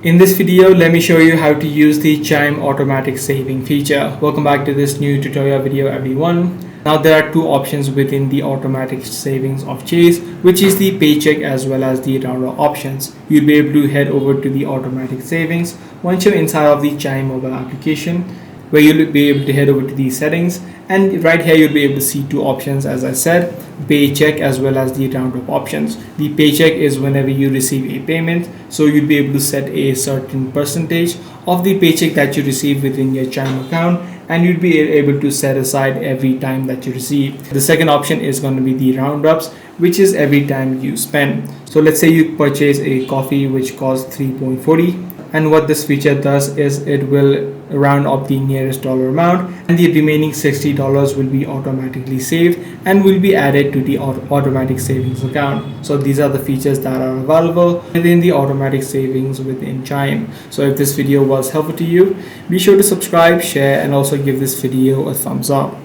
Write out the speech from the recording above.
In this video, let me show you how to use the Chime automatic saving feature. Welcome back to this new tutorial video, everyone. Now there are two options within the automatic savings of Chase, which is the paycheck as well as the roundup options. You'll be able to head over to the automatic savings once you're inside of the Chime mobile application, where you'll be able to head over to the settings, and right here you'll be able to see two options, as I said, paycheck as well as the roundup options. The paycheck is whenever you receive a payment, so you'll be able to set a certain percentage of the paycheck that you receive within your Chime account, and you'll be able to set aside every time that you receive. The second option is going to be the roundups, which is every time you spend. So let's say you purchase a coffee which costs 3.40, and what this feature does is it will round up the nearest dollar amount, and the remaining $60 will be automatically saved and will be added to the automatic savings account. So these are the features that are available within the automatic savings within Chime. So if this video was helpful to you, be sure to subscribe, share, and also give this video a thumbs up.